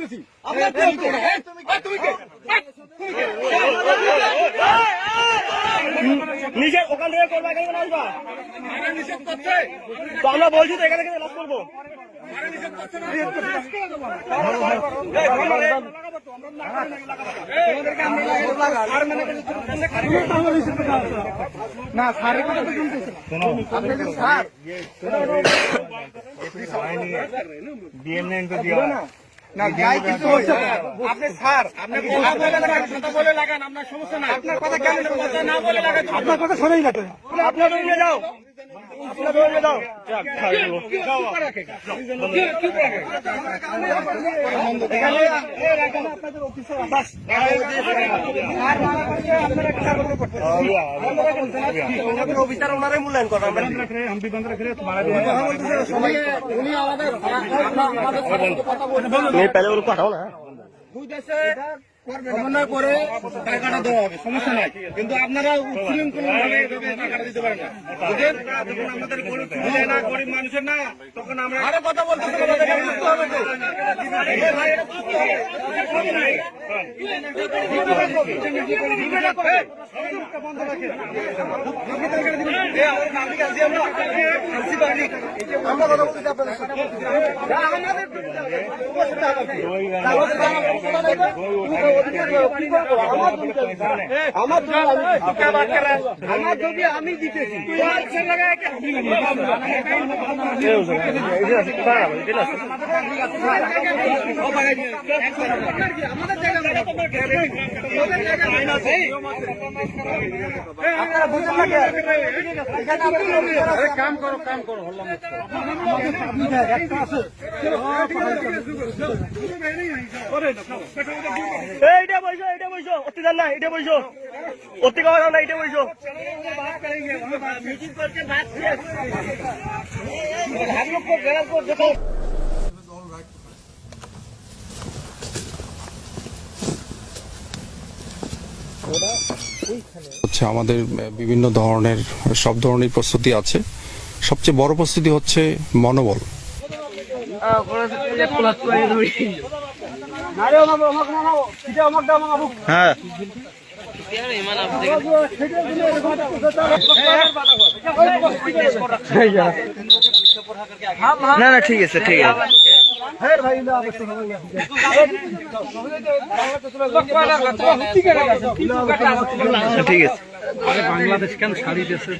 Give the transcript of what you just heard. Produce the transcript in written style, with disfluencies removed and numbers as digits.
করতেছি। নিজের ওখান থেকে করবা, এখানে আসবা। তো আমরা বলছি তো এখানে লাভ করবো। না স্যারের কথা তো শুনতেছি স্যার না যাই কিন্তু আপনি স্যার আপনি কথা বলে লাগান, আপনার সমস্যা নাই। আপনার কথা কেন কথা না বলে লাগান? আপনার কথা শোনেই না তো। আপনার নিয়ে যাও, আপনার নিয়ে যাও। অফিসার ওনারাই মূল্যায়ন করেন। पहले उनको हटाओ ना। সমন্বয় করে টাকাটা দেওয়া হবে, সমস্যা নাই। কিন্তু আপনারা উচ্ছৃঙ্খলভাবে টাকাটা দিতে পারেন না। আমাদের গরিব মানুষের না, তখন আমরা আরে কথা বলতেছি আমরা কথা বলতেছি আপনাদের আমার জমি আমি দিতেছি। কাম করো কাম করো এইটা বইসো, এইটা বইসো, অতি জান না, এটা বইসো, অতি খাওয়া না, এটা বইসো। হচ্ছে আমাদের বিভিন্ন ধরনের সব ধরনের প্রস্তুতি আছে। সবচেয়ে বড় প্রস্তুতি হচ্ছে মনোবল। হ্যাঁ না না ঠিক আছে ঠিক আছে ঠিক আছে। বাংলাদেশ কেন ছাড়ি দিয়েছে?